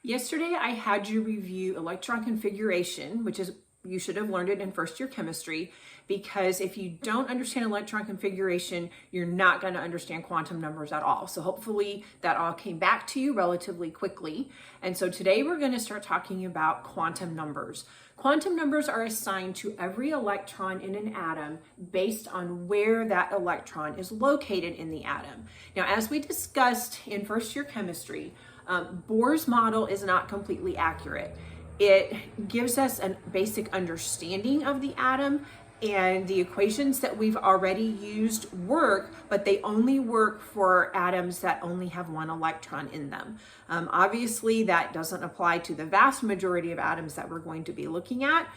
Yesterday, I had you review electron configuration, which is, you should have learned it in first year chemistry, because if you don't understand electron configuration, you're not going to understand quantum numbers at all. So hopefully that all came back to you relatively quickly. And so today we're going to start talking about quantum numbers. Quantum numbers are assigned to every electron in an atom based on where that electron is located in the atom. Now, as we discussed in first year chemistry, Bohr's model is not completely accurate. It gives us a basic understanding of the atom, and the equations that we've already used work, but they only work for atoms that only have one electron in them. Obviously, that doesn't apply to the vast majority of atoms that we're going to be looking at.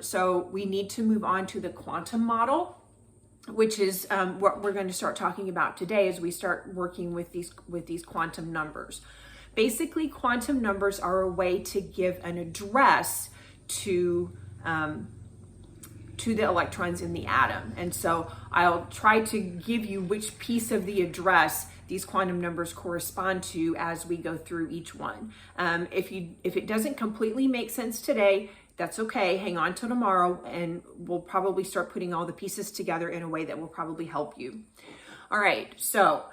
So we need to move on to the quantum model, which is what we're going to start talking about today as we start working with these quantum numbers. Basically, quantum numbers are a way to give an address to the electrons in the atom. And so I'll try to give you which piece of the address these quantum numbers correspond to as we go through each one. If it doesn't completely make sense today, that's okay. Hang on till tomorrow and we'll probably start putting all the pieces together in a way that will probably help you. All right, so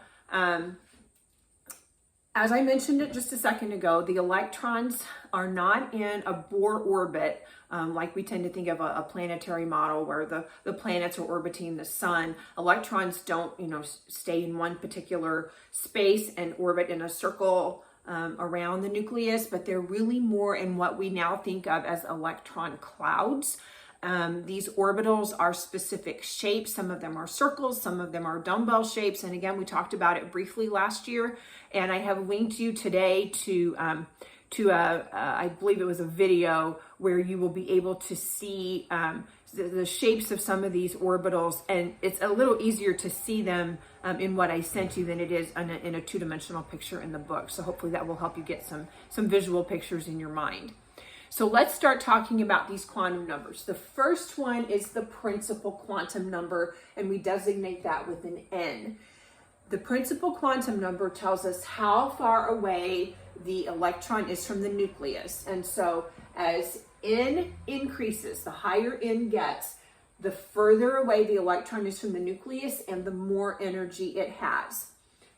as I mentioned it just a second ago, the electrons are not in a Bohr orbit like we tend to think of a planetary model where the planets are orbiting the sun. Electrons don't, stay in one particular space and orbit in a circle around the nucleus, but they're really more in what we now think of as electron clouds. These orbitals are specific shapes. Some of them are circles, some of them are dumbbell shapes. And again, we talked about it briefly last year. And I have linked you today to I believe it was a video where you will be able to see the shapes of some of these orbitals. And it's a little easier to see them in what I sent you than it is in a two-dimensional picture in the book. So hopefully that will help you get some visual pictures in your mind. So let's start talking about these quantum numbers. The first one is the principal quantum number, and we designate that with an N. The principal quantum number tells us how far away the electron is from the nucleus. And so as N increases, the higher N gets, the further away the electron is from the nucleus and the more energy it has.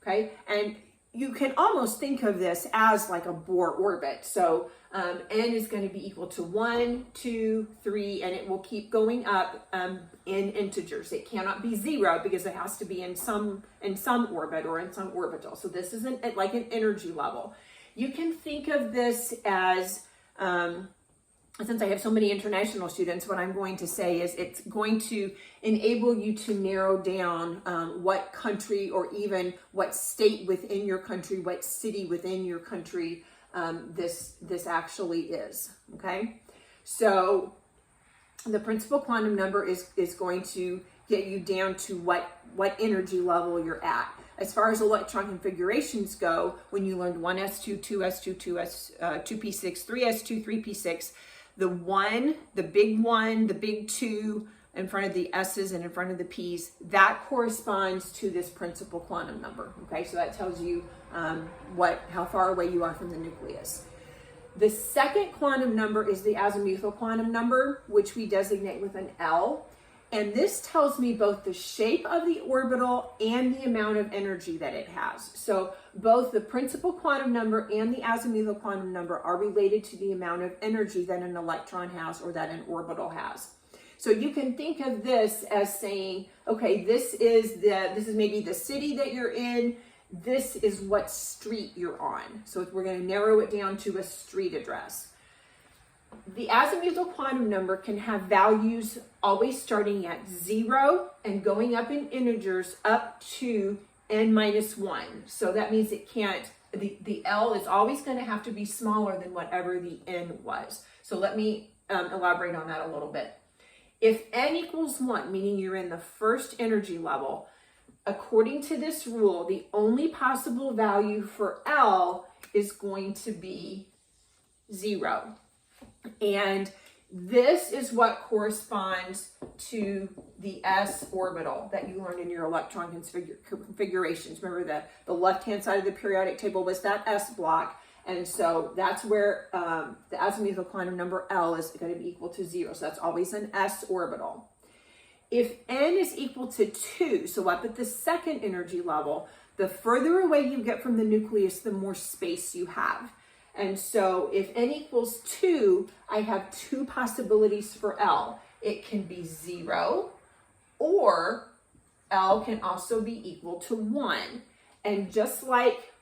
Okay, and you can almost think of this as like a Bohr orbit. So N is going to be equal to 1, 2, 3, and it will keep going up in integers. It cannot be 0 because it has to be in some orbit or in some orbital. So this is like an energy level. You can think of this as, since I have so many international students, what I'm going to say is it's going to enable you to narrow down what country or even what state within your country, what city within your country this actually is, okay? So the principal quantum number is going to get you down to what energy level you're at. As far as electron configurations go, when you learned 1s2, 2s2, 2p6, 3s2, 3p6, the 1, the big 2 in front of the s's and in front of the p's, that corresponds to this principal quantum number. Okay, so that tells you how far away you are from the nucleus. The second quantum number is the azimuthal quantum number, which we designate with an L. And this tells me both the shape of the orbital and the amount of energy that it has. So both the principal quantum number and the azimuthal quantum number are related to the amount of energy that an electron has or that an orbital has. So you can think of this as saying, okay, this is maybe the city that you're in. This is what street you're on. So we're going to narrow it down to a street address. The azimuthal quantum number can have values always starting at 0 and going up in integers up to n-1. So that means it can't, the L is always going to have to be smaller than whatever the n was. So let me elaborate on that a little bit. If n equals 1, meaning you're in the first energy level, according to this rule, the only possible value for L is going to be 0. And this is what corresponds to the s orbital that you learned in your electron configurations. Remember that the left-hand side of the periodic table was that s block, And so that's where the azimuthal quantum number L is going to be equal to 0. So that's always an s orbital. If n is equal to 2, so up at the second energy level, the further away you get from the nucleus, the more space you have. And so if n equals 2, I have two possibilities for L. It can be 0, or L can also be equal to 1. And just like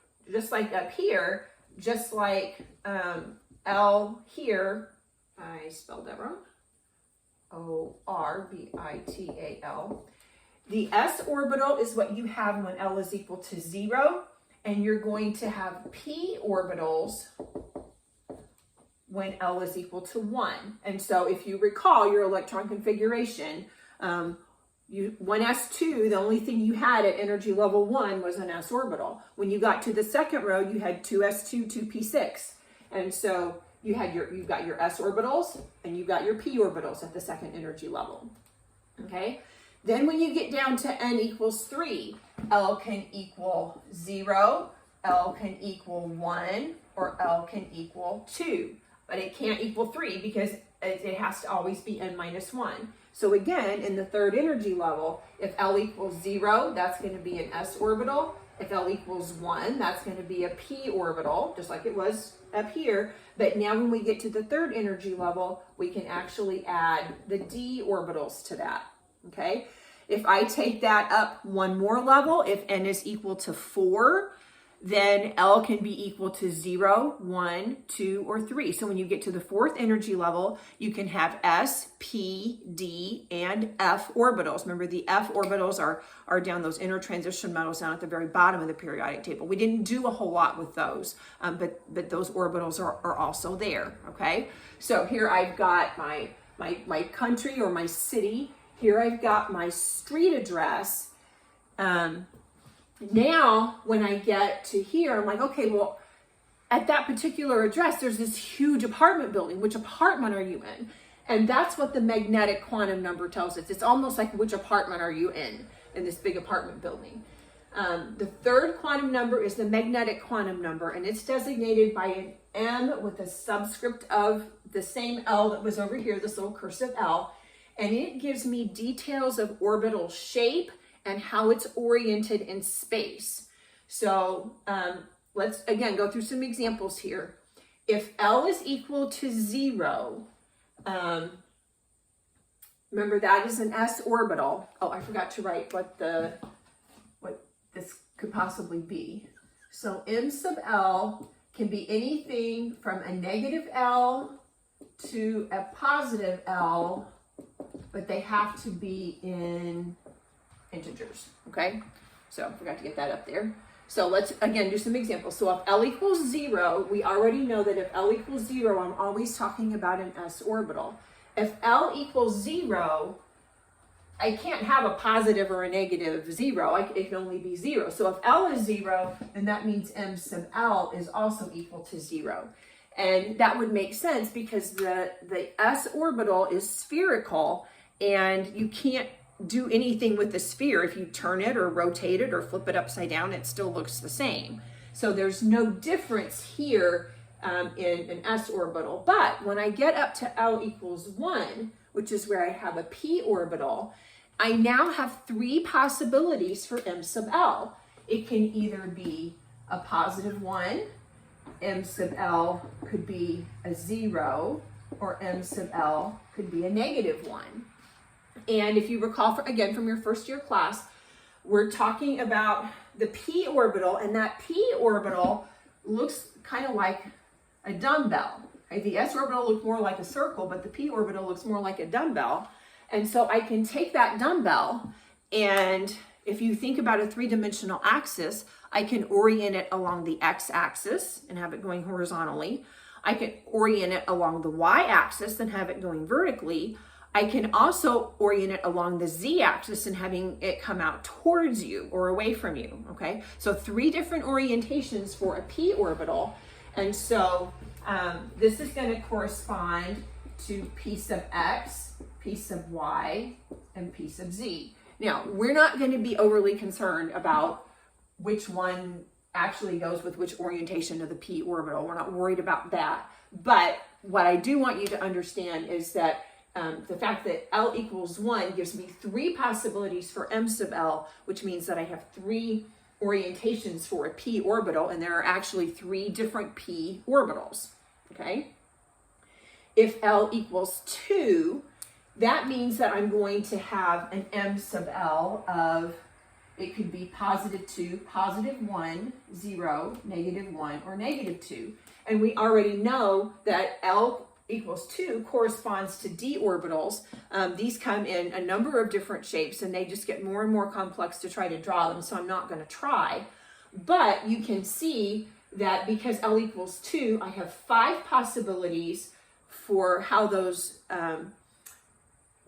up here, just like L here, I spelled that wrong, orbital. The s orbital is what you have when L is equal to 0, and you're going to have p orbitals when L is equal to 1. And so if you recall your electron configuration, 1s2, the only thing you had at energy level 1 was an s orbital. When you got to the second row, you had 2s2, 2p6. And so you've got your s orbitals and you've got your p orbitals at the second energy level. Okay? Then when you get down to n equals 3, L can equal 0, L can equal 1, or L can equal 2. But it can't equal 3 because it has to always be n minus 1. So again, in the third energy level, if L equals 0, that's going to be an s orbital. If L equals 1, that's going to be a p orbital, just like it was up here. But now when we get to the third energy level, we can actually add the d orbitals to that. Okay? If I take that up one more level, if n is equal to 4, then L can be equal to 0, 1, 2, or 3. So when you get to the fourth energy level, you can have S, P, D, and F orbitals. Remember, the F orbitals are down those inner transition metals down at the very bottom of the periodic table. We didn't do a whole lot with those, but those orbitals are also there, okay? So here I've got my country or my city. Here I've got my street address. Now, when I get to here, I'm like, okay, well, at that particular address, there's this huge apartment building. Which apartment are you in? And that's what the magnetic quantum number tells us. It's almost like, which apartment are you in this big apartment building? The third quantum number is the magnetic quantum number, and it's designated by an M with a subscript of the same L that was over here, this little cursive L. And it gives me details of orbital shape and how it's oriented in space. So let's again go through some examples here. If L is equal to 0, remember that is an s orbital. Oh, I forgot to write what this could possibly be. So M sub L can be anything from a negative L to a positive L, but they have to be in integers, okay? So I forgot to get that up there. So let's again do some examples. So if L equals 0, we already know that if L equals 0, I'm always talking about an s orbital. If L equals 0, I can't have a positive or a negative 0. It can only be 0. So if L is 0, then that means M sub L is also equal to 0. And that would make sense because the s orbital is spherical, and you can't do anything with the sphere. If you turn it or rotate it or flip it upside down, it still looks the same. So there's no difference here in an s orbital. But when I get up to L equals 1, which is where I have a p orbital, I now have three possibilities for M sub L. It can either be a positive 1, M sub L could be a 0, or M sub L could be a negative 1. And if you recall, again, from your first year class, we're talking about the p orbital, and that p orbital looks kind of like a dumbbell. Okay? The s orbital looks more like a circle, but the p orbital looks more like a dumbbell. And so I can take that dumbbell, and if you think about a three-dimensional axis, I can orient it along the x-axis and have it going horizontally. I can orient it along the y-axis and have it going vertically. I can also orient it along the z-axis and having it come out towards you or away from you, okay? So three different orientations for a p orbital. And so this is going to correspond to p sub x, p sub y, and p sub z. Now, we're not going to be overly concerned about which one actually goes with which orientation of the p orbital. We're not worried about that. But what I do want you to understand is that the fact that L equals 1 gives me 3 possibilities for m sub L, which means that I have 3 orientations for a p orbital, and there are actually 3 different p orbitals, okay? If L equals 2, that means that I'm going to have an m sub L of, it could be +2, +1, 0, -1, or -2. And we already know that L equals 2 corresponds to d orbitals. These come in a number of different shapes, and they just get more and more complex to try to draw them, so I'm not going to try. But you can see that because L equals 2, I have 5 possibilities for how those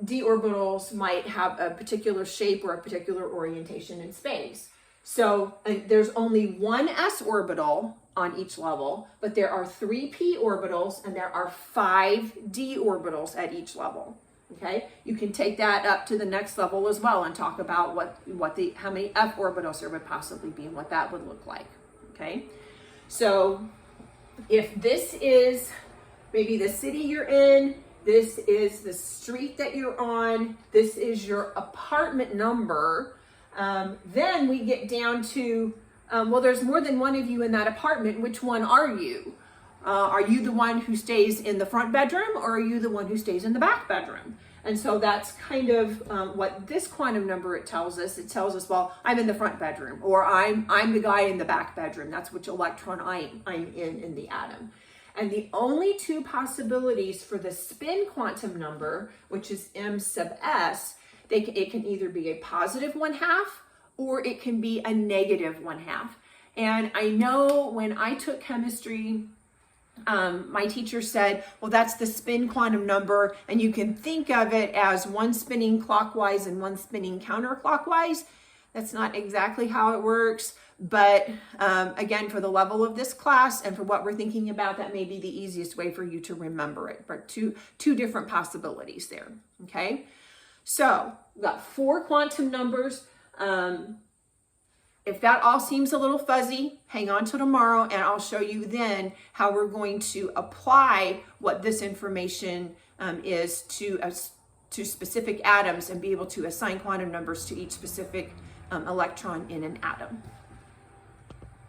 d orbitals might have a particular shape or a particular orientation in space. So there's only 1 s orbital on each level, but there are 3 p orbitals and there are 5 d orbitals at each level. Okay, you can take that up to the next level as well and talk about how many f orbitals there would possibly be and what that would look like. Okay, so if this is maybe the city you're in, this is the street that you're on, this is your apartment number, then we get down to, well, there's more than one of you in that apartment. Which one are you? Are you the one who stays in the front bedroom, or are you the one who stays in the back bedroom? And so that's kind of what this quantum number it tells us. It tells us, well, I'm in the front bedroom, or I'm the guy in the back bedroom. That's which electron I'm in the atom. And the only 2 possibilities for the spin quantum number, which is m sub s, it can either be a +1/2 or it can be a -1/2. And I know when I took chemistry, my teacher said, well, that's the spin quantum number, and you can think of it as one spinning clockwise and one spinning counterclockwise. That's not exactly how it works, but again, for the level of this class and for what we're thinking about, that may be the easiest way for you to remember it. But two different possibilities there, okay? So we've got 4 quantum numbers. If that all seems a little fuzzy, hang on till tomorrow, and I'll show you then how we're going to apply what this information is to specific atoms and be able to assign quantum numbers to each specific electron in an atom.